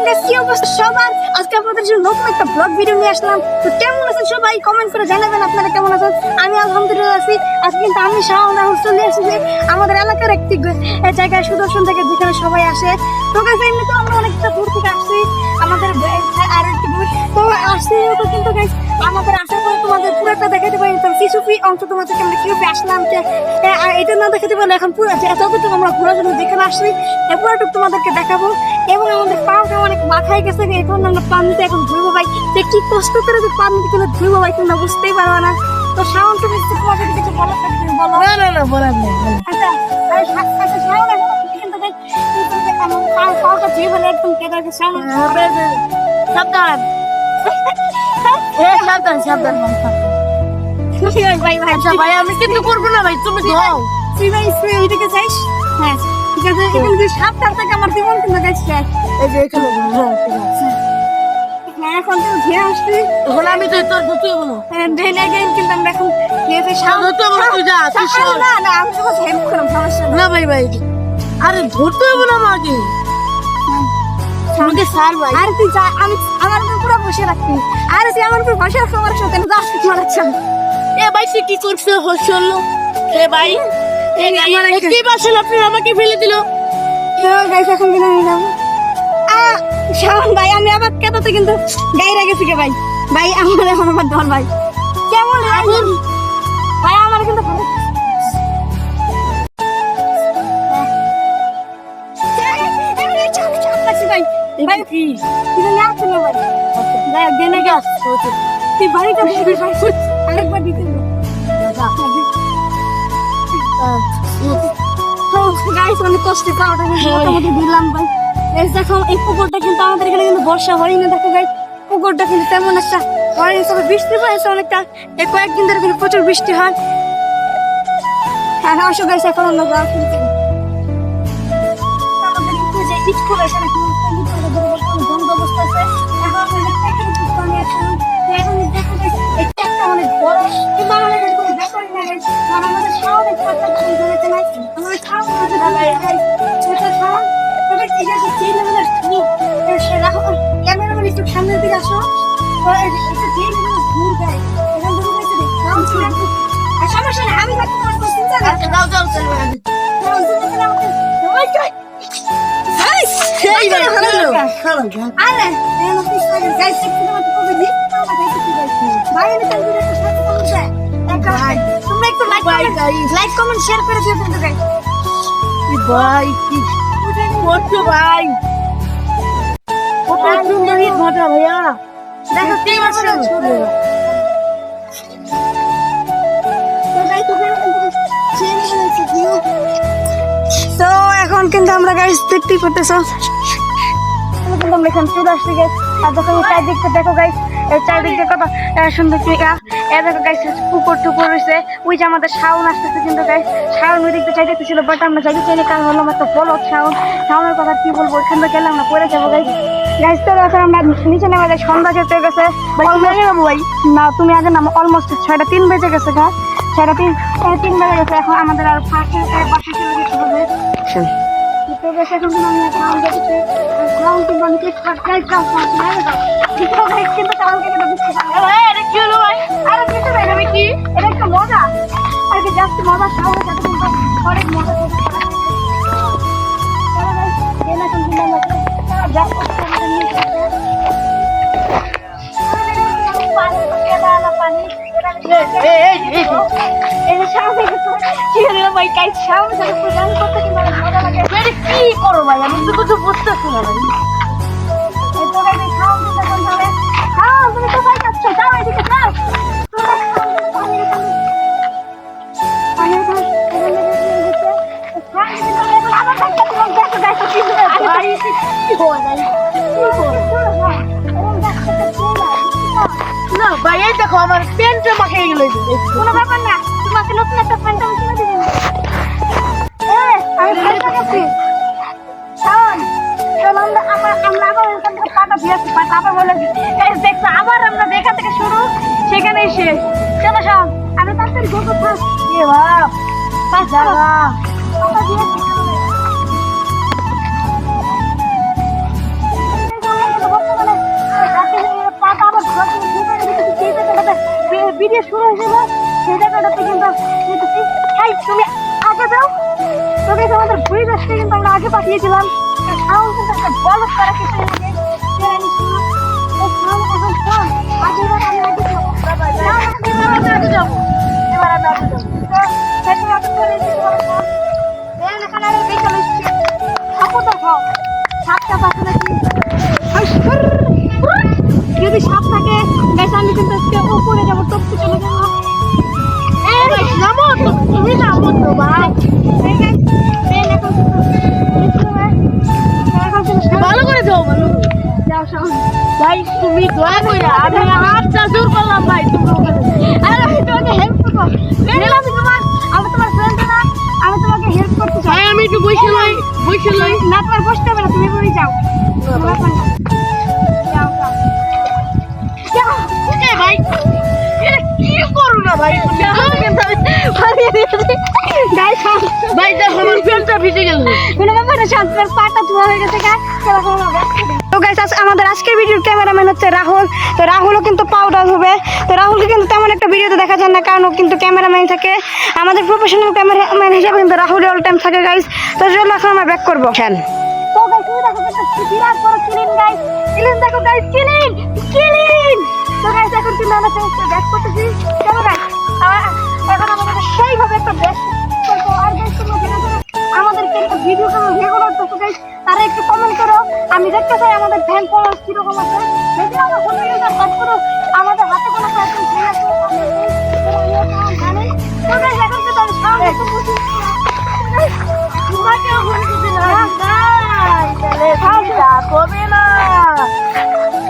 কি অবস্থা সবার? আজকে আপনাদের জন্য নতুন একটা ব্লগ ভিডিও নিয়ে আসলাম। তো কেমন আছেন সবাই? কমেন্ট করে জানাবেন আপনারা কেমন আছেন। আমি আলহামদুলিল্লাহ আছি। আজকে কিন্তু আমি শাওন চলে এসেছি আমাদের এলাকার একটি জায়গায়, সুদর্শন থেকে, যেখানে সবাই আসে। তো গাইস এমনিতে আমরা অনেকটা দূর থেকে আসছি আমাদের আর একটি তো আসছি। তো কিন্তু গাইস আমাদের আসার পরে তোমাদের পুরোটা দেখাতে পারি, কিছু অংশ তোমাদেরকে আমরা কিভাবে আসলাম, এটা না দেখাতে পারলে এখন পুরো যতটুকু আমরা ঘোরার জন্য যেখানে আসছি পুরোটুকু তোমাদেরকে দেখাবো। এবং আমাদের পাটা অনেক মাথায় গেছে, এখন আমরা পানিতে এখন ধুইবো ভাই। যে কি কষ্ট করে যে পানিতে কিন্তু ধুইবো ভাই, তোমরা বুঝতেই পারবা না। তো শাওন তুমি তোমাদের কিছু বলার থাকে তুমি বলো। না বলার নেই। আচ্ছা আচ্ছা শাওন এখন কিন্তু আমার পাটা ধুই বলে একদম কেটে গেছে। শাওন সাবধান সাবধান ভাই ভাই আচ্ছা ভাই, আমি কিন্তু করবো না ভাই, তুমি যাও। তুই ভাই ওইদিকে যাইস। হ্যাঁ ঠিক আছে, এখানে যে সাতটার থেকে আমার জীবন কিন্তু গেছে। এই যে এখানে হ্যাঁ এখন তুমি ঘিরে আসবি। এখন আমি তো তোর ধুতে হবো না। ডেলে গেম কিন্তু আমরা এখন গিয়েছে ধরতে হবো না, তুই যা, তুই সর। না না আমি তো হেল্প করলাম, সমস্যা না ভাই আরে ধরতে হবো না আমাকে, আমাকে সার ভাই। আর তুই যা, আমি আমার উপর পুরো বসে রাখবি। আর তুই আমার উপর বসে রাখবো, আমার সাথে যাস কি মারাচ্ছ। এ ভাই সে কি করছে হসল? এ ভাই কি বাসল আপনি আমাকে ফেলে দিল। গাইস এখন কিন্তু আমি যাবো। শাওন ভাই আমি আবার কেটাতে কিন্তু গাইরা গেছি কে ভাই। ভাই আমার এখন আমার দল ভাই কেমন ভাই আমার কিন্তু ভালো ভাই কি আসছিল ভাই। যাই দেনে গে তুই বাড়িটা আরেকবার দিতে গাইস অনেক কষ্ট পাওয়াটা মোটামুটি দিলাম ভাই। এই দেখো এই পুকুরটা কিন্তু আমাদের এখানে কিন্তু বর্ষা হয়নি, দেখো গাইস পুকুরটা কিন্তু তেমন একটা হয়নি, তবে বৃষ্টি হয়েছে অনেকটা। এই কয়েকদিন ধরে কিন্তু প্রচুর বৃষ্টি হয়। হ্যাঁ আসো গাইস এখন আমরা যাওয়া শুরু করি। আমাদের একটু যে স্কুল আছে না, বন্ধ অবস্থা আছে। এখন আমাদের টেকনিক পানি আছে। এখন দেখো গাইস এটা একটা অনেক বড় বাংলাদেশের কোনো ব্যাপারই না গাইস। আর আমাদের শাওনের কথা তুমি জানাতে নাই, আমাদের শাওন আছে ভাই গাইস। এটা শাওন তবে ঠিক আছে, যে লেভেলের তুমি সেরা ক্যামেরাম্যান একটু সামনের দিকে আসো। এটা যে লেভেলের দূর গাইস, এখান থেকে গাইস নাম ছিল। আর সমস্যা নেই, আমি থাকতে তোমার কোনো চিন্তা নেই। আচ্ছা যাও চলো কারণ তুমি তো আমাকে ওই গাইস সেই ভাই আরে এনো পিছনে গাইস একটু আমাকে কবে দি আমরা গাইস কি গাইস ভাই আমি কাল ভিডিওটা সাথে কমেন্ট দেয় ভাই তোমরা একটু লাইক কমেন্ট শেয়ার করে দিও কিন্তু গাইস। ভাই কি করছো ভাই? কত সুন্দর এই ঘটা ভাইয়া, দেখো কি আছে তো এখন কিন্তু আমরা গাইস দেখতে করতেছো কিন্তু আমরা এখন চলে আসছি গাইস। আর দেখো চারিদিকটা দেখো গাইস, এই চারিদিকটা কত সুন্দর জায়গা। এ দেখো গাইস পুকুর টুকুর রয়েছে। ওই যে আমাদের শাওন আসতেছে কিন্তু গাইস, শাওন ওই দিকটা চাইতে ছিল, বাট আমরা যাইতে চাইনি কারণ হলো আমার তো বলো শাওনের কথা কি বলবো, ওইখান থেকে গেলে আমরা পড়ে যাবো গাইস। গাইস তো এখন আমরা নিচে নেমে যাই, সন্ধ্যা যেতে গেছে ভাই। না তুমি আগে নামো, অলমোস্ট 6:03 বেজে গেছে গা, 3:03 বেজে গেছে। এখন আমাদের আর বাসে চলে যেতে হবে। তো বেশ এখন আমি গ্রাউন্ড যাচ্ছি, গ্রাউন্ড কিন্তু আমি ঠিক গাইস কিন্তু কালকে কিন্তু বুঝতে পারলাম আরে কি হলো ভাই? আরে কিছু নাই, আমি কি এটা একটা মজা আর কি, জাস্ট মজা। শাওনের সাথে কিন্তু অনেক মজা করতে পারি। চলো গাইস দেন এখন কিন্তু আমরা জাস্ট আমাদের নিয়ে পানি এই যে সামনে কি হলো ভাই, গাইস সামনে সাথে প্রোগ্রাম করতে কিন্তু অনেক মজা লাগে। কি করো ভাই, আমি তো কিছু বুঝতেছি না ভাই। এই তো গাইস সামনে যখন যাবে, হ্যাঁ তুমি তো ভাই যাচ্ছ, যাও এদিকে যাও। না ভাই এই দেখো আমার প্যান্টটা মাখে গেল। কোনো ব্যাপার না, তোমাকে নতুন একটা প্যান্ট আমি কিনে দিবো। আমি প্যান্টটা গেছি শাওন, চলো আমরা আবার এখান থেকে পাটা দিয়েছি, পাটা আবার বলে দেখছো আবার আমরা দেখা থেকে শুরু সেখানেই শেষ। চলো শাওন আমি তাড়াতাড়ি গোসল থাক। এ বাপ পাটা দিয়েছি দিয়ে শুরু হয়েছিল সেই জায়গাটাতে কিন্তু যেতেছি। এই তুমি আগে যাও। তো গাইস আমাদের ভুঁড়ি গাছটা কিন্তু আমরা আগে পাঠিয়েছিলাম। শাওন কিন্তু একটা বলদ তারা কিছু আমাকে কেড়ে নিচ্ছিল। এই শাওন এখন শোন, আগেবার আমি আগে যাবো। এবার আমি আগে যাবো। এবার আমি আগে যাবো। তো সেটা আগে করে দিতে পারবো। এখানে আরে দেখে লইছি। সাপও দেখাও। সাপটা পাশে নাকি যদি সাপ থাকে গাইস আমি কিন্তু আজকে উপরে যাবো, টপকে চলে যাবো। নামো তো, তুমি নামো তো ভাই। ভালো করে যাও, ভালো করে। যাও শাওন। ভাই তুমি দয়া করে, আমি হাতটা জোর করলাম ভাই, তুমি ওখানে যাও। আরে আমি তোমাকে হেল্প করবো। আমি তোমার ফ্রেন্ড না, আমি তোমাকে হেল্প করতে চাই। ভাই আমি একটু বসে লই। না তোমার বসতে হবে না, তুমি বই যাও। যাও যাও যাও। এ ভাই, এটা কি করো না ভাই তুমি? হারিয়ে দিয়েছি গাইস। ভাই দেখো আমার প্যান্টটা ভিজে গেল। কোনো ব্যাপার না, শান্তির পাটা ধোয়া হয়ে গেছে গা। তো গাইস আমাদের আজকের ভিডিওর ক্যামেরাম্যান হচ্ছে রাহুল। তো রাহুলও কিন্তু পাউডার হবে। তো রাহুলকে কিন্তু তেমন একটা ভিডিওতে দেখা যায় না, কারণ ও কিন্তু ক্যামেরাম্যান থাকে। আমাদের প্রফেশনাল ক্যামেরাম্যান হিসেবে কিন্তু রাহুল অল টাইম থাকে গাইস। তো চলো এখন আমরা ব্যাক করবো। তো গাইস তুমি দেখো একটা বিরাট বড় ক্লিন গাইস। ক্লিন দেখো গাইস, ক্লিন ক্লিন। তো গাইস এখন কিন্তু আমরা ব্যাক করতেছি। চলো গাইস এখন আমাদের সেইভাবে একটা ব্যাক করবো। আর গাইস তোমরা আমাদেরকে একটা ভিডিও কেমন রেগুলার করতে গাইস তারা একটু কমেন্ট করো। আমি দেখতে চাই আমাদের ফ্যান ফলোয়ার্স কিরকম আছে। যদি আমরা কোনো ইউজার কাজ করো, আমাদের হাতে কোনো প্রবলেম হয়ে আছে জানি। তো গাইস এখন কিন্তু আমি সামনে একটু বুঝি তোমাকেও ভুলে দিতে না। কবে না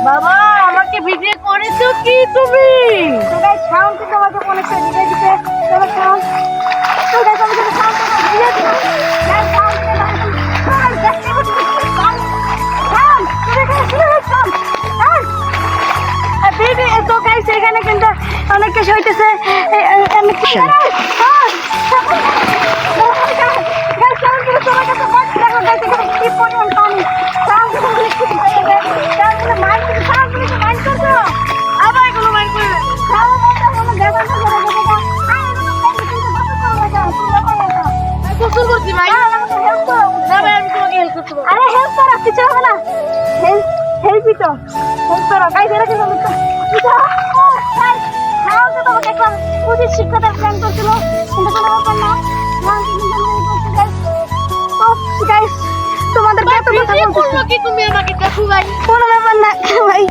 বাবা, আমাকে ভিডিও করেছো কি তুমি? তো গাইস সাউন্ড কিন্তু আমাকে অনেকটা দিতে দিতে। চলো সাউন্ড। তো গাইস আমি কিন্তু সাউন্ড দিয়ে দিলাম। গাইস সাউন্ড দিয়ে দিলাম। সাউন্ড দেখতে পাচ্ছি। সাউন্ড তুমি এখানে শুনে সাউন্ড। বেবি তো গাইস এখানে কিন্তু অনেক কিছু হইতেছে। অনেক কিছু কি পরিমাণ পানি। সাউন্ড মাইন্ড করছো। আবার এগুলো মাইন্ড করে না। গোসল করছি ভাই। না ভাই আমি তোমাকে হেল্প করতে পারবো। আরে হেল্প করো, কিছু হবে না। হেল্পই তো হেল্প করো গাইস। এরা কিন্তু তোমাকে একটা উচিত শিক্ষাটা প্ল্যান করছিল, কিন্তু কোনো ব্যাপার না। গাইস তোমাদের কত কথা করলো কি তুমি আমাকে দেখো ভাই? কোনো ব্যাপার না ভাই।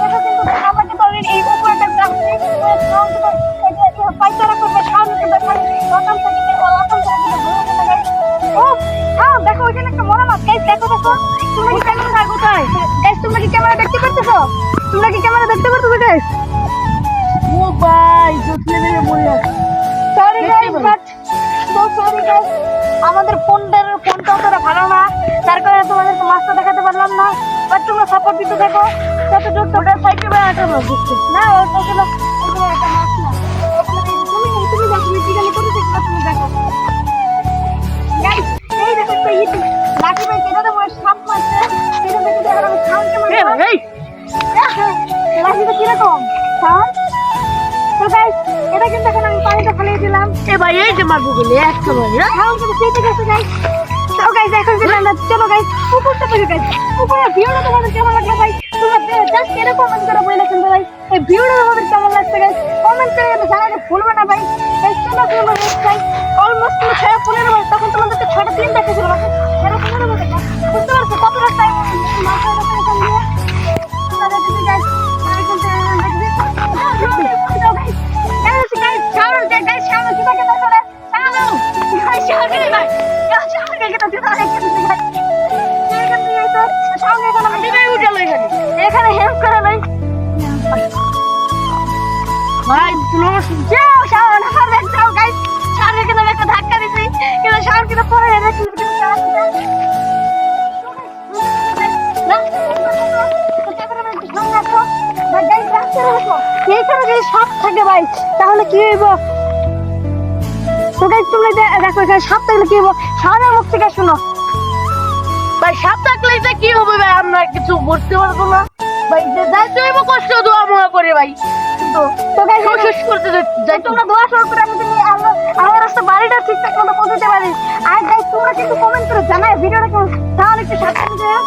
এটা কিন্তু আমাকে তো এই উপরটা গ্রাফে পাইতারা করবে সামনে ব্যাপার দোকান থেকে দোকান থেকে ভালো লাগে। ও হ্যাঁ দেখো ওইখানে একটা মরা মাছ গাইস। দেখো দেখো তোমরা কি ক্যামেরা কোথায় গাইস? তোমরা কি ক্যামেরা দেখতে পাচ্ছো? তোমরা কি ক্যামেরা দেখতে পাচ্ছো গাইস? ও ভাই জুতলে মেরে মরে যাচ্ছে। Sorry guys but so sorry guys. আমাদের ফোনটা অতটা ভালো না, তার কারণে তোমাদেরকে মাছটা দেখাতে পারলাম না। বাট তোমরা সাপোর্ট দিতে থাকো। যতটুকু ওটা সাইকেল একটা মাছ দিচ্ছে না, ওগুলো একটা মাছ না। তুমি দেখো মিটিগালি করে দেখো, তুমি দেখো গাইস। এই দেখো একটা ইতি লাঠি ভাই যেটা মনে সাপ মারছে, সেটা দেখে দেখো আমি সাউন্ড কেমন এই লাঠিটা কিরকম সাউন্ড। তো গাইস এটা কিন্তু এখন আমি পানিটা ফেলিয়ে দিলাম। এ ভাই এই যে মারবো বলে একটা ভাই সাউন্ড কিন্তু কেটে গেছে গাইস। তো গাইস এখন কিন্তু আমরা চলো গাইস উপরটা পেয়ে গাইস। উপরে ভিউটা তোমাদের কেমন লাগলো ভাই? তোমরা জাস্ট কেন কমেন্ট করে বলে রাখেন ভাই এই ভিউটা তোমাদের কেমন লাগছে গাইস। কমেন্ট করে কিন্তু জানাতে ভুলবে না ভাই। এই চলো তোমরা গাইস অলমোস্ট 6:15 বাজে, তখন তোমাদেরকে 6:03 দেখেছিল ভাই। 6:15 বাজে বুঝতে পারছো কতটা টাইম মাথা ধরে এখান দিয়ে তাহলে তুমি গাইস আর কিন্তু দেখবে guys guys Shaon guys Shaon কিভাবে দেখো না শাওন গাইস শাওন কে ভাই শাওন কে তো দিতে হয় কিন্তু গাইস এখান দিয়ে তো শাওন এখানে আমি ভাই উঠে লই এখানে হেল্প করে ভাই ভাই তুমি যাও শাওন হারে যাও গাইস। শাওন কে একটা ধাক্কা দিছি কিন্তু শাওন কিন্তু পড়ে গেছে কিন্তু সাপ থাকে ভাই, তাহলে কি হইব? তো গাইস তোমরা দেখো এখানে সাপ থাকলে কি হইব? সামনের মুখ থেকে শুনো ভাই সাপ থাকলে এটা কি হবে ভাই? আমরা কিছু বলতে পারবো না ভাই। ভাই যে যাই তুই কষ্ট দোয়া মোয়া করে ভাই তো গাইস শেষ করতে যাই তোমরা দোয়া শুরু করে আমি তুমি আমার রাস্তা বাড়িটা ঠিকঠাক মতো পৌঁছতে পারি। আর গাইস তোমরা কিন্তু কমেন্ট করে জানাই ভিডিওটা কেমন, তাহলে একটু সাবস্ক্রাইব করে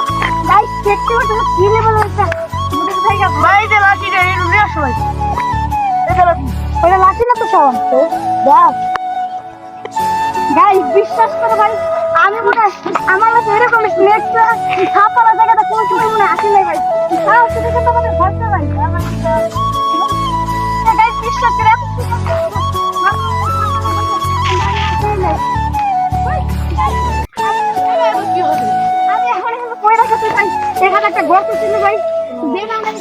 গাইস দেখতে পাচ্ছ কি লেভেল হচ্ছে মুখে থেকে ভাই যে লাঠি রে রুলে আসো ভাই এটা লাঠি ওটা লাঠি না তো সব তো দেখ গাইস বিশ্বাস করো ভাই আমি মনে হয় আমার কাছে এরকম স্নেক ছাপালা জায়গাটা কোনো সময় মনে আসে নাই ভাই তাও সেটা কিন্তু আমাদের ভরসা ভাই গাইস বিশ্বাস করে কি হবে আমি এখন কইরা খেতে চাই এখানে একটা গর্ত ছিল ভাই দেন আমরা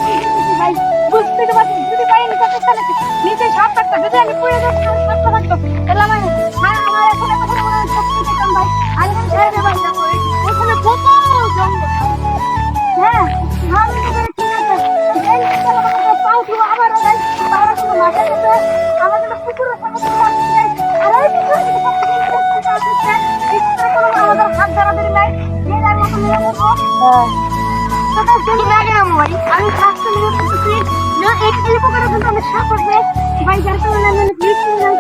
ভাই বুঝতে তো পারছি যদি পাই নিতে তাহলে নিচে সাপ থাকতো যদি আমি কইরা যাচ্ছি সাপ থাকতো তাহলে আমার আমার এখন কথা মনে হচ্ছে সত্যি দেখলাম ভাই আমি ছেড়ে দে ভাই দেখো এখানে কত জঙ্গল হ্যাঁ আমি তো ঠিক আছে এই তো আমাদের পাও দিব আবার ভাই তারা কোনো মাথা দিতে আমাদের পুকুরের সামনে যাই আর এই পুকুরে এই পুকুরে কোনো আমাদের হাত ধরাধরি নাই যে যার মতো নিয়ে নেবো তোদের জন্য লাগে না ভাই আমি ফার্স্ট নিয়ে করতেছি না একটু উপকার কিন্তু আমি সাপ আছে ভাই যার কারণে আমি প্লিজ নিয়ে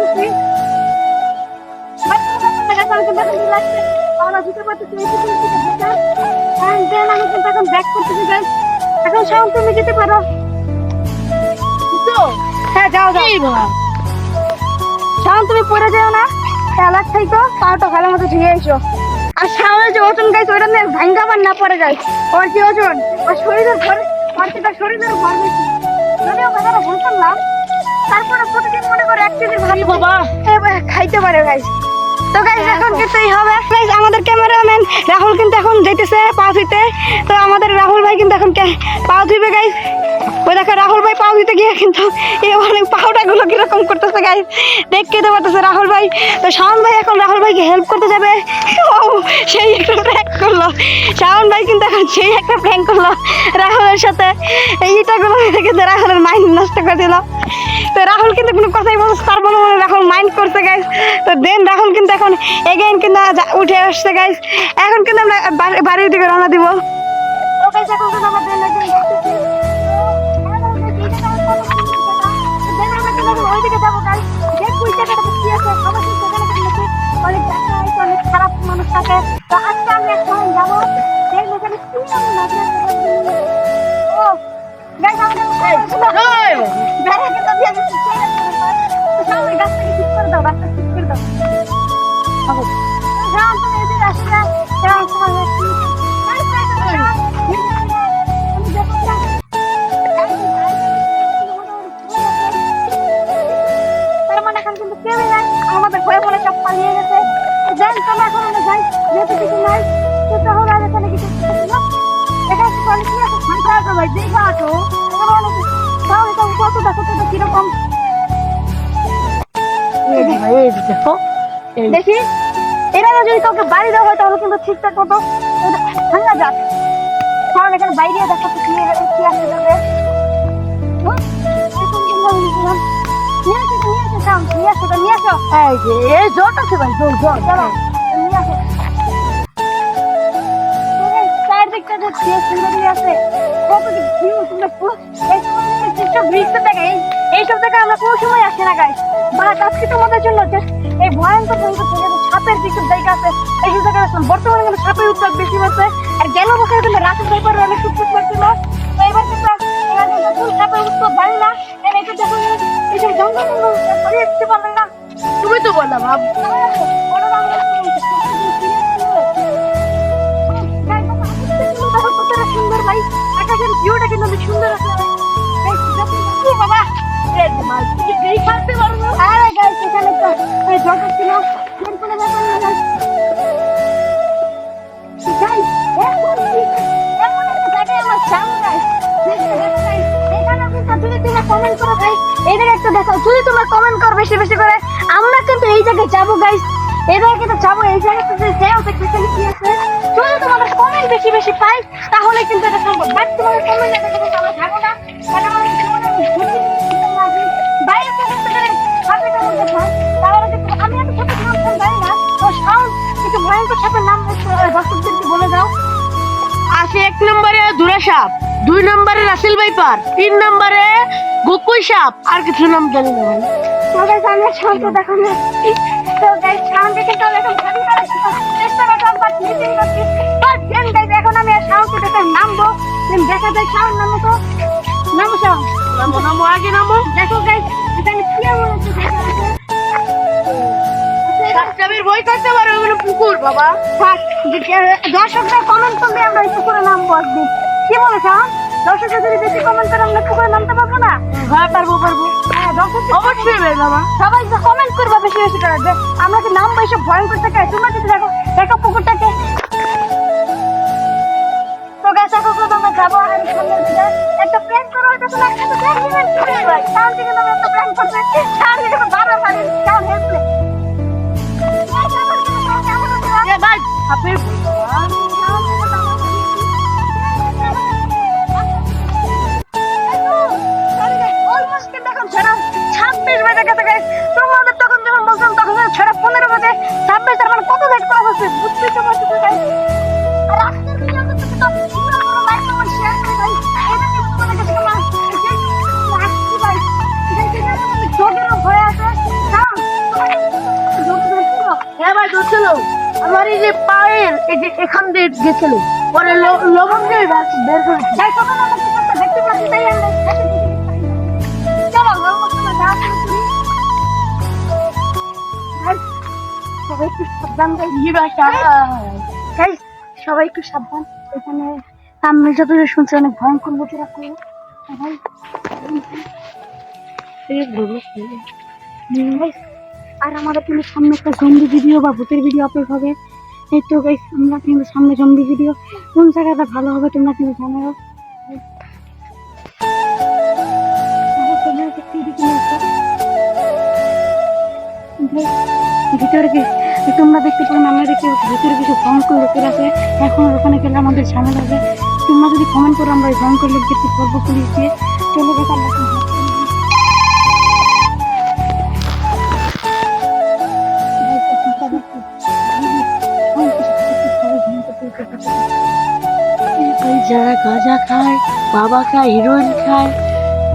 ভাই তোমাদের কাছে আমি কিন্তু দেখতে লাগছে আমরা দিতে পারতেছি এই পুকুরে থেকে বেটার এন্ড দেন আমি কিন্তু এখন ব্যাক করতেছি গাইস এখন শাওন তুমি যেতে পারো তো হ্যাঁ যাও যাও এই বাবা শাওন তুমি পড়ে যাও না খেলার থাইকো পাটা ভালোর মতো ঝিয়ে এসো আর শাওনের যে ওজন গাইছে ওটা নিয়ে ভাঙ্গাবার না পড়ে যায় ওর কি ওজন ওর শরীরের ভর প্রত্যেকটা শরীরের ভর বেশি যদিও কথাটা বলতাম না তারপরে প্রতিদিন মনে করে 1 কেজি ভাত বাবা খাইতে পারে গাইস তো গাইস এখন কিন্তু এই হবে গাইস আমাদের ক্যামেরাম্যান রাহুল কিন্তু এখন যাইতেছে পাও ধুইতে তো আমাদের রাহুল ভাই কিন্তু এখন পাও ধুইবে গাইস ওই দেখো রাহুল ভাই পাও ধুইতে গিয়ে কিন্তু এই অনেক পাউডার গুলো কিরকম করতেছে গাইস দেখতে তো পারতেছে রাহুল ভাই তো শাওন ভাই এখন রাহুল ভাইকে হেল্প করতে যাবে ও সেই একটা প্র্যাঙ্ক করলো শাওন ভাই কিন্তু এখন সেই একটা প্র্যাঙ্ক করলো রাহুলের সাথে এইটা গুলো থেকে রাহুলের মাইন্ড নষ্ট করে দিল তো রাহুল কিন্তু কোনো কথাই বলছে তার বলে রাহুল মাইন্ড করছে গাইস তো দেন রাহুল কিন্তু এখন এগেইন কিন্তু উঠে আসছে গাইস এখন কিন্তু আমরা বাড়ির দিকে রওনা দিব তো গাইস এখন কিন্তু আমরা দেন ওইদিকে যাবো গাইস দেখবো এই জায়গাটা কি আছে সবাই কিন্তু সেখানে নাকি অনেক দেখা আছে অনেক খারাপ মানুষ থাকে তো আজকে আমরা এখন যাবো দেখবো এখানে কি আমি না ও গাইস আমাদের বেড়া কিন্তু দিয়ে দিচ্ছি সামনে গাছটাকে ঠিক করে দাও গাছটা ঠিক করে দাও যাও তুমি এদিকে আসলে যাও তোমার আমাদের ঘরে বলে সব পালিয়ে গেছে যাই চলো এখন আমরা যাই যেহেতু কিছু নাই তো তাহলে আর এখানে কিছু এখানে কিছু অনেক আছে ফাঁকা আছে ভাই দেখা আছো তাহলে তো কত দেখো তো কিরকম দেখো দেখি এরা যদি কাউকে বাড়ি দেওয়া হয় তাহলে কিন্তু ঠিকঠাক মতো ভাঙা যাক কারণ এখানে বাইরে দেখা তো কি আসতে যাবে নিয়ে আসো এই যে এই জট আছে ভাই জট চলো নিয়ে আসো চারদিকটা যে সুন্দরী আছে কত ভিউ সুন্দর এইসব দৃশ্য দেখে এইসব দেখে আমরা কোনো সময় আসি না গাইস বাট আজকে তোমাদের জন্য এই ভয়ঙ্কর সাপের যেসব জায়গা আছে এইসব জায়গায় আসলাম বর্তমানে কিন্তু সাপের উৎপাদ বেশি হচ্ছে আর গেল বছর কিন্তু রাতের ব্যাপারে অনেক সুপ্রুত লাগছিল তো এবার কিন্তু সাপের উৎপাদ বাড়ি না এটা দেখো এইসব জঙ্গল সরিয়ে দিতে পারলেন না তুমি তো বললা ভাব সুন্দর ভাই আকাশের ভিউটা কিন্তু অনেক সুন্দর আছে বাবা এই খাতে পারবো আরে গাইস এখানে তো জট ছিল কোন ব্যাপার না গাইস এমন একটা জায়গায় আমার সামনে এখানে কিন্তু যদি তোমরা কমেন্ট করো ভাই এদিকে একটু দেখো যদি তোমরা কমেন্ট করো বেশি বেশি করে আমরা কিন্তু এই জায়গায় যাবো গাইস এদিকে কিন্তু যাবো এই জায়গাতে যে যাও দেখতে কি আছে যদি তোমাদের কমেন্ট বেশি বেশি পাই তাহলে কিন্তু এটা সম্ভব বাট তোমাদের কমেন্ট দেখে কিন্তু আমরা যাবো না কারণ আমাদের জীবনে বাইরে থেকে সাপে কেমন দেখা তাহলে কিন্তু আমি এত ছোট নাম জানি না তো সাউন্ড কিছু ভয়ঙ্কর সাপের নাম দর্শকদেরকে বলে দাও আসে 1 নম্বরে দূরে সাপ, 2 নম্বরে রাসেল ভাইপার, 3 নম্বরে গোকুই সাপ, আর কিছু নাম জানি না ভাই। সবাই জানে শান্ত দেখো না। তো গাইস শান্ত কিন্তু এখন ভাবি করে চেষ্টা করলাম বাট মিসিং করছি। বাট দেন গাইস এখন আমি আর শান্ত দেখে নামবো। দেন দেখা যায় শান্ত নামো তো। নামো শান্ত। নামো আগে নামো। দেখো গাইস এখানে কি এমন আছে দেখা আছে। সাপের ভয় করতে পারো, ওগুলো পুকুর বাবা। থাক দর্শকরা কমেন্ট করলে আমরা এই পুকুরে নামবো একদিন। কি বলো শান্ত? দর্শকরা যদি বেশি কমেন্ট করে আমরা পুকুরে নামতে পারবো না? হ্যাঁ পারবো। হ্যাঁ দর্শক অবশ্যই ভাই বাবা। সবাই কমেন্ট করবা বেশি বেশি করে যে আমরা কি নাম পাইছে ভয়ঙ্কর থেকে তোমরা যদি দেখো দেখো পুকুরটাকে। তো গাছ এখন তো আমরা যাবো আর সামনের দিকে একটা প্ল্যান করা হইতেছে না একটা প্ল্যান নিবেন কি ভাই তাহলে কিন্তু আমরা একটা প্ল্যান করতে তাহলে কিন্তু বারো সারি কাম হেল্পলে এ ভাই সাপের অলমোস্ট দেখুন সেটা 26 বাজে গেছে গাইস। তোমাদের তখন যখন বলছিলাম তখন সেটা 15 বাজে 26 তার মানে কত লেট করা হচ্ছে বুঝতেই তো পারছো গাইস। আর আজকের ভিডিওটা তো তোমরা কোনো লাইক কমেন্ট শেয়ার করে গাইস। এটা কি তোমাদের কাছে কেমন লাগছে ভাই? জোগেরও ভয় আছে না হ্যাঁ ভাই ধরছিল। আমার এই যে পায়ের এই যে এখান দিয়ে গেছিল, পরে লবণ দিয়ে বের করে যাই তখন আমরা কি করতে দেখতে পাচ্ছি তাই আমরা চলো অলমোস্ট আমরা যাওয়া শুরু করি। গাইস সবাই একটু সাবধান গাইস। কি ভাষা গাইস সবাই একটু সাবধান। এখানে সামনে যতদূর শুনছি অনেক ভয়ঙ্কর লোকেরা করবো আর আমাদের কিন্তু সামনে একটা জম্বি ভিডিও বা ভূতের ভিডিও আপলোড হবে। এই তো গাইস আমরা কিন্তু সামনে জম্বি ভিডিও কোন জায়গাটা ভালো হবে তোমরা কিন্তু জানাও। ভিতরে কি তোমরা দেখতে পারো আমরা দেখতে পাচ্ছি ভিতরে কিছু ভয়ঙ্কর লোকের আছে। এখন ওখানে গেলে আমাদের ঝামেলা হবে। তোমরা যদি কমেন্ট করো আমরা এই ভয়ঙ্কর লোকদেরকে ধরবো পুলিশ দিয়ে চলে গেছে আমরা যারা গাঁজা খায়, বাবা খায়, হিরোইন খায়,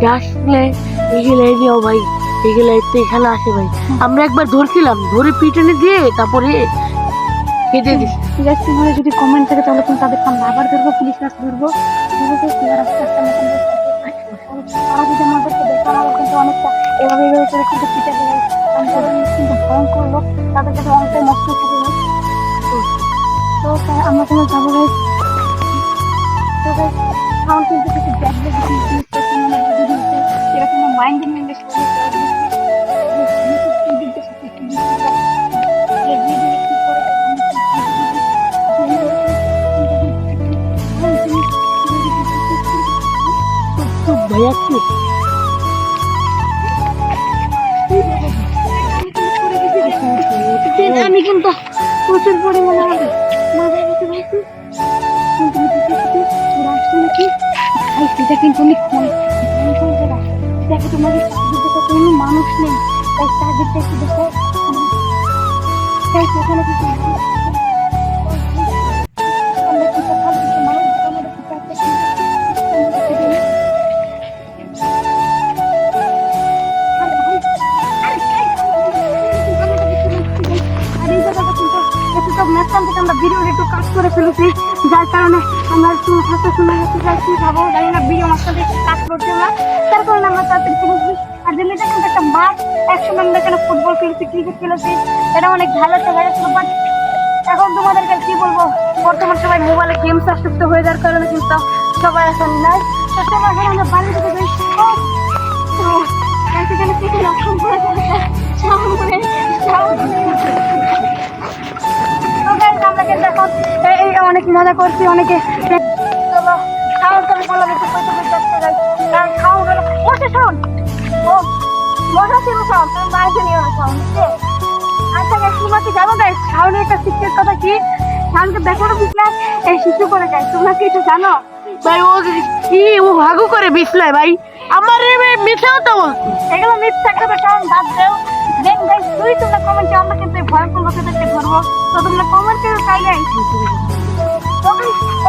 গ্যাস নেয়, এগুলো নিয়েও ভাই এগুলো তো এখানে আসে ভাই। আমরা একবার ধরছিলাম, ধরে পিটনে দিয়ে তারপরে কেটে দিচ্ছি। ঠিক আছে তোমরা যদি কমেন্ট থাকে তাহলে কিন্তু তাদের আমরা আবার ধরবো পুলিশ কাছে ধরবো যদি আমাদেরকে দেখা আমরা কিন্তু অনেকটা এভাবে এভাবে করে কিন্তু পিঠে দেবে কিন্তু ভয়ঙ্কর লোক তাদের কাছে অনেকটাই নষ্ট থাকে তো আমরা কিন্তু যাবো গাইস। তো গাইস সাউন্ড কিন্তু কিছু দেখবে এরকম মাইন্ড ইংলিশ ভাইয়া কি আমি কিন্তু প্রচুর পরিমাণে আমাদের মাথায় গেছে ভাইছি কিন্তু আসছে নাকি ভাই সেটা কিন্তু অনেক দেখো তোমাদের চারদিকে তো কোনো মানুষ নেই তাই চারদিকটা একটু দেখো তাই সেখানে কিছু আমরা ভিডিও একটু কাজ করে ফেলেছি যার কারণে আমরা একটু হাসতে শোনা যাচ্ছে যাচ্ছি যাবো জানি না ভিডিও মাস্টার কাজ করছে না তার কারণে আমরা তাড়াতাড়ি ফেলেছি। আর যেটা কিন্তু একটা মাঠ একসময় আমরা এখানে ফুটবল খেলেছি ক্রিকেট খেলেছি এটা অনেক ভালো একটা জায়গা ছিল বাট এখন তোমাদেরকে কি বলবো বর্তমান সবাই মোবাইলে গেমস আসক্ত হয়ে যাওয়ার কারণে কিন্তু সবাই এখন নাই তো চলো এখন আমরা বাড়ি থেকে যাই সেখানে কিছু লক্ষণ করে অনেক মজা করছি অনেকে সাউন্ড করে বললাম একটু পয়সা পয়সা আসতে যাই কারণ সাউন্ড হলো বসে সাউন্ড ও মজা ছিল সাউন্ড তুমি বাইরে নিও না সাউন্ড আচ্ছা তোমাকে যাবো গাই সাউন্ডের একটা সিক্রেট কথা কি সাউন্ডকে দেখো না বিছনায় এই শিশু করে গাই তোমরা কি এটা জানো ভাই ও কি ও ভাগু করে বিছলায় ভাই আমার মিথ্যাও তো বলতো এগুলো মিথ্যা কথা কারণ বাদ দেও দেন গাই তুই তোমরা কমেন্টে আমরা কিন্তু ভয়ঙ্কর লোকেদেরকে ধরবো তো তোমরা কমেন্ট করে চাইলে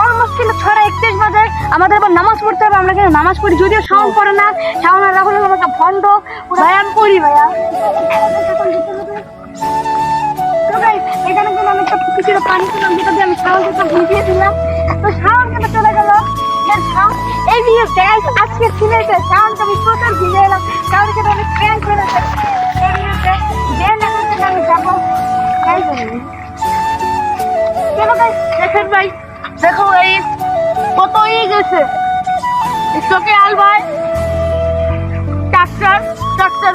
অলমোস্ট কিন্তু 6:31 বাজে, আমাদের এবার নামাজ পড়তে হবে। আমরা কিন্তু নামাজ পড়ি, যদিও শাওন পড়ে না। শাওন আর রাহুল হলো একটা ভণ্ড। ভাই আমি পড়ি ভাইয়া। তো guys, এখানে কিন্তু আমি একটা কিছুটা পানি পেলাম, যেটা দিয়ে আমি শাওনকে ভিজিয়ে দিলাম। তো শাওন কিন্তু চলে গেল। এই ভিডিও guys, আজকে সিলেটে শাওনকে আমি প্রচুর ভিজে এলাম, কারণ কিন্তু আমি প্র্যাঙ্ক করেছি এই ভিডিওতে। দেন এখন থেকে আমি যাবো চলো guys, দেখেন ভাই, দেখো ভাই কত হয়ে গেছে। চোখে আল ভাই ট্রাক্টর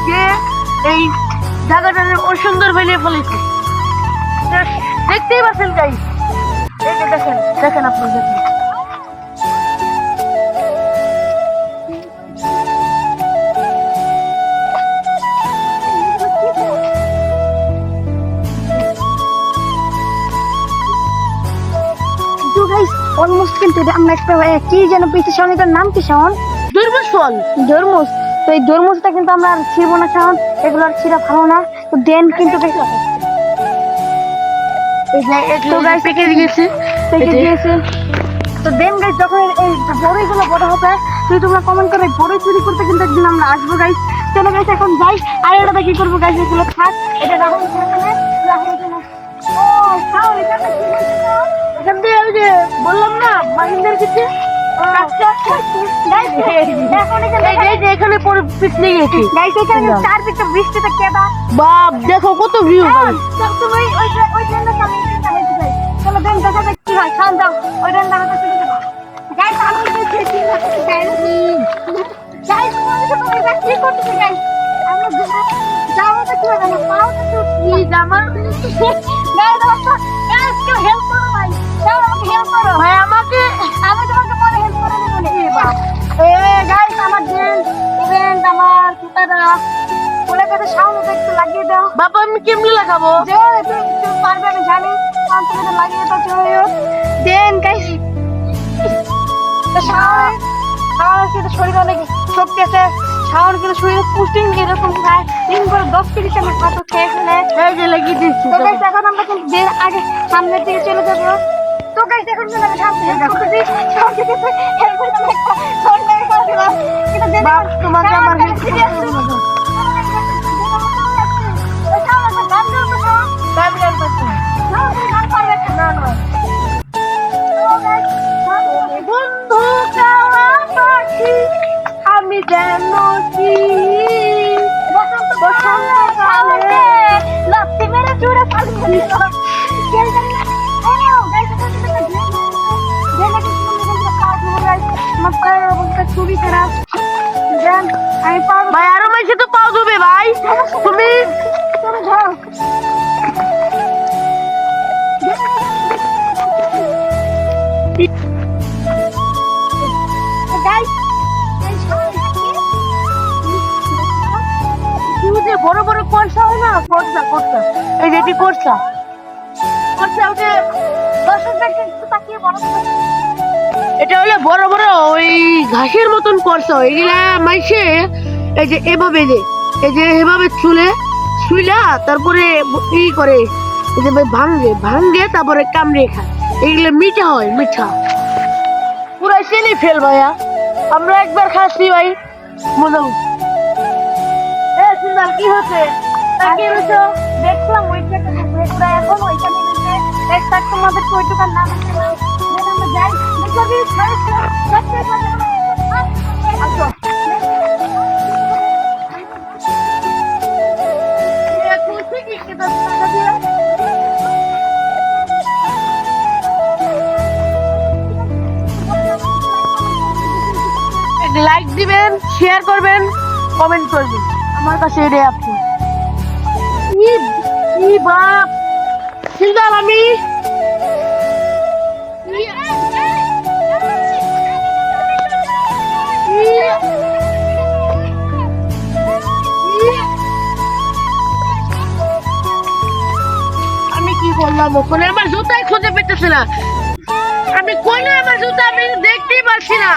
দিয়ে এই জায়গাটা অসুন্দর বানিয়ে ফেলেছে। দেখতেই পাচ্ছেন গাইস, এই যে দেখেন আপনি দেখেন। অলমোস্ট কিন্তু আমরা একটা কি যেন পেয়েছি শাওন, এটার নাম কি শাওন? দুর্বল ফল তরমুজ। তো এই তরমুজটা কিন্তু আমরা আর ছিড়বো না শাওন, এগুলো আর ছিঁড়া ভালো না। তো দেন কিন্তু তো গাইস পেকে গেছে। তো দেন গাইস, যখন এই বড়ইগুলো বড় হবে তুই তোমরা কমেন্ট করে বড়ই চুরি করতে কিন্তু একদিন আমরা আসবো গাইস। চলো গাইস এখন যাই। আর এটা কি করবো গাইস, এগুলো থাক। এটা রাহুল ও শাওন, এটা কি বলছিস? এখান থেকে ওই যে বললাম না মাহিন্দার কিছু এখানে পরে পিছলে গেছি। চারদিকটা বৃষ্টিতে কেদা। বাপ দেখো কত ভিউ। তুমি ওই ট্রেনটা চলো দেন দেখা যাক কি হয়। শাওন যাও ওই ট্রেন দাঁড়াতে শুরু করো। গাইস আমি কি করতেছি গাইস? আমরা যাবো তো কি হবে না, পাও তো প্লিজ আমার গাইস কেউ হেল্প করো ভাই, যাও আমাকে হেল্প করো ভাই আমাকে। আমি তোমাকে পরে হেল্প করে দেবো গাইস। আমার ইভেন্ট আমার সুতারা বলে কথা শাওন একটু লাগিয়ে দাও। বাবা আমি কেমনে লাগাবো? যে তুমি পারবে আমি জানি, তুমি তো লাগিয়ে দাও। চলো দেন গাইস। তো শাওন কিন্তু শরীরে অনেক শক্তি আছে। শাওন কিন্তু শরীরে পুষ্টিং এরকম খায়, দিন করে 10 কেজি আমার খাদ্য খেয়ে ফেলে। এই যে লাগিয়ে দিচ্ছি। তো গাইস এখন আমরা কিন্তু আগে সামনের দিকে চলে যাবো। তো গাইস এখন কিন্তু আমি সামনে করতেছি, সামনে দিকে হেল্প করে আমি একটা সরকারি কাজ দিলাম। কিন্তু দেন বাপ তোমাকে আমার হেল্প করতে হবে না। বন্ধু কালা পাখি আমি যেন কি বসন্তকালে লাথি মেরে চুরে পালিয়ে গেল। আমার পায়ের অবস্থা খুবই খারাপ। আমি পারবো ভাই আরো মাইছে তো পাও দেবে ভাই তুমি। তুমি যাও। বড় বড় কোর্সা হয় না, কোর্সা এই যে এটি কোর্সা ওকে দর্শকদেরকে একটু তাকিয়ে বলো তো। এটা হলো বড় বড় ওই ঘাসের মতন কোর্সা। এগুলা মাইছে এই যে এভাবে এই যে এভাবে শুইলা তারপরে ই করে এই যে ভাঙ্গে তারপরে কামড়ে খায়। এগুলো মিঠা হয়, মিঠা পুরো চেনি ফেল ভাইয়া। আমরা একবার খাচ্ছি ভাই মজা। সুন্দর কি হচ্ছে তাকিয়ে রয়েছো? দেখলাম ওইখানে ঘুরে এখন ওইখানে একটা তোমাদের ওইটুকার নাম আমরা যাই আসো। লাইক দিবেন, শেয়ার করবেন, কমেন্ট করবেন। আমার কাছে এটাই আপনি বাপ সিঙ্গাল আমি কি করলাম? ওখানে আমার জুতাই খুঁজে পেতেছে না। আমি কইলে আমার জুতা আমি দেখতেই পাচ্ছি না।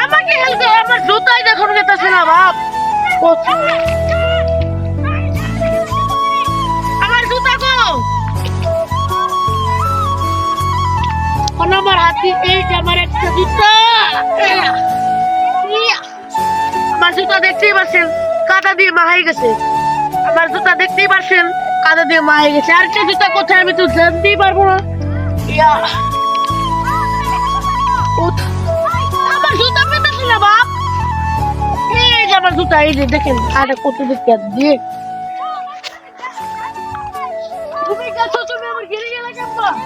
আমাকে হেল্প করো, আমার জুতাই দেখুন পেতেছে না বাপ। আমার জুতা গো এখন আমার হাতে এই যে আমার একটা জুতা। আমার জুতা দেখতেই পাচ্ছেন কাদা দিয়ে মাহাই গেছে। আমার জুতা দেখতেই পাচ্ছেন কাদা দিয়ে মাহাই গেছে। আর একটা জুতা কোথায় আমি তো জানতেই পারবো না। আমার জুতা পেতেছি না বাপ। এই যে আমার জুতা, এই যে দেখেন আর কত দিকে দিয়ে তুমি গেছো, তুমি আমার ঘিরে গেলে কেমন?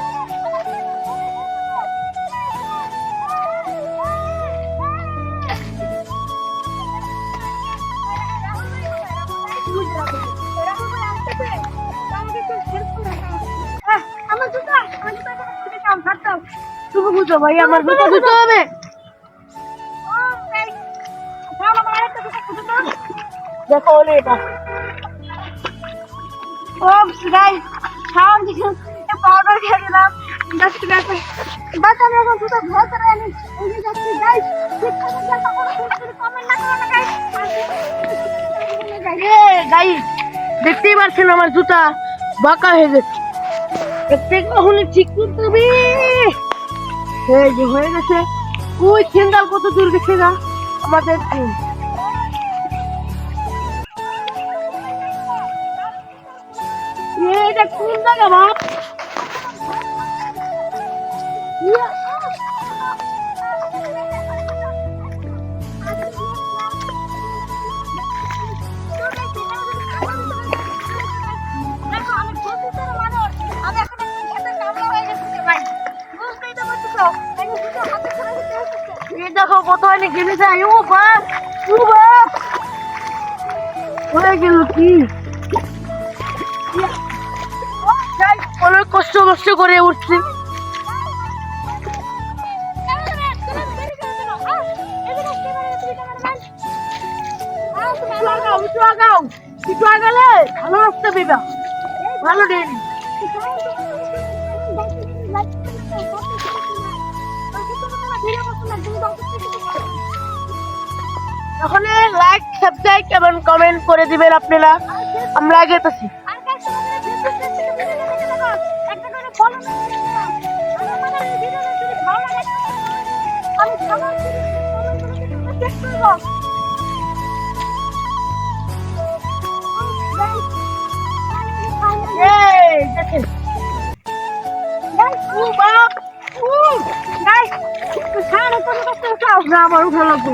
আমার জুতা কাম ছাড়তাম। তুমি বুঝো ভাই, আমার জুতা দিতে হবে। দেখো ওলে এটা গাইস শাওন দেখুন পাউডার খেয়ে দিলাম ইন্ডাস্ট্রি আছে বাস আমি এখন জুতা ধরতে রাখি এই যে যাচ্ছি গাইস ঠিকঠাক জায়গা কোনো কমেন্ট না করো না গাইস গাইস দেখতেই পাচ্ছেন আমার জুতা বাঁকা হয়ে গেছে। প্রত্যেকটা হলে ঠিক করতে হবে। এই যে হয়ে গেছে। ওই খেঙ্গাল কত দূর গেছে না আমাদের ট্রেন। এটা কোন জায়গা বাপ? দেখো কত হয়নি গেলে যায়। ও বাপ, ও বাপ, হয়ে গেল কি? অনেক কষ্ট মষ্ট করে উঠছি। একটু আগালে ভালো রাস্তা পেবা, ভালো ডেলি। এখন লাইক সাবস্ক্রাইব এবং কমেন্ট করে দিবেন আপনারা। আমরা আগে আছি। আমার উঠা লাগবো।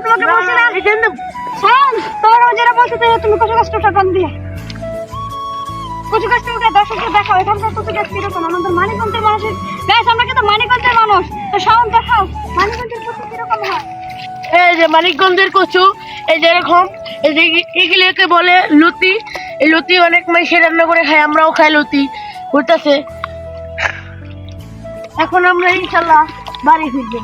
তোমাকে বলছি না তোমার যেটা বলছো তুমি কত কষ্ট টান দিয়ে কচু গাছটা উঠে দর্শককে দেখাও এখানকার কচু গাছ কিরকম আমাদের মানিকগঞ্জের মানুষের গাছ। আমরা কিন্তু মানিকগঞ্জের মানুষ, তো শাওন দেখাও মানিকগঞ্জের কচু কিরকম হয়। এই যে মানিকগঞ্জের কচু, এই যে এরকম, এই যে এগুলোকে বলে লতি। এই লতি অনেক মানুষের রান্না করে খায়, আমরাও খাই লতি। হইতাছে এখন আমরা ইনশাল্লাহ বাড়ি ফিরবো।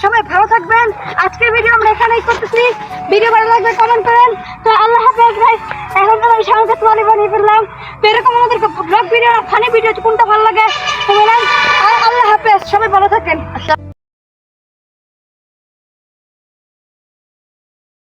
সবাই ভালো থাকবেন। আজকের ভিডিও আমরা এখানেই করতেছি। ভিডিও ভালো লাগবে কমেন্ট করেন। তো আল্লাহ হাফেজ গাইস। এখন তো আমি শাওনকে তোয়ালি বানিয়ে ফেললাম। তো এরকম আমাদেরকে ব্লগ ভিডিও ফানি ভিডিও কোনটা ভালো লাগে তো বলেন। আর আল্লাহ হাফেজ, সবাই ভালো থাকেন।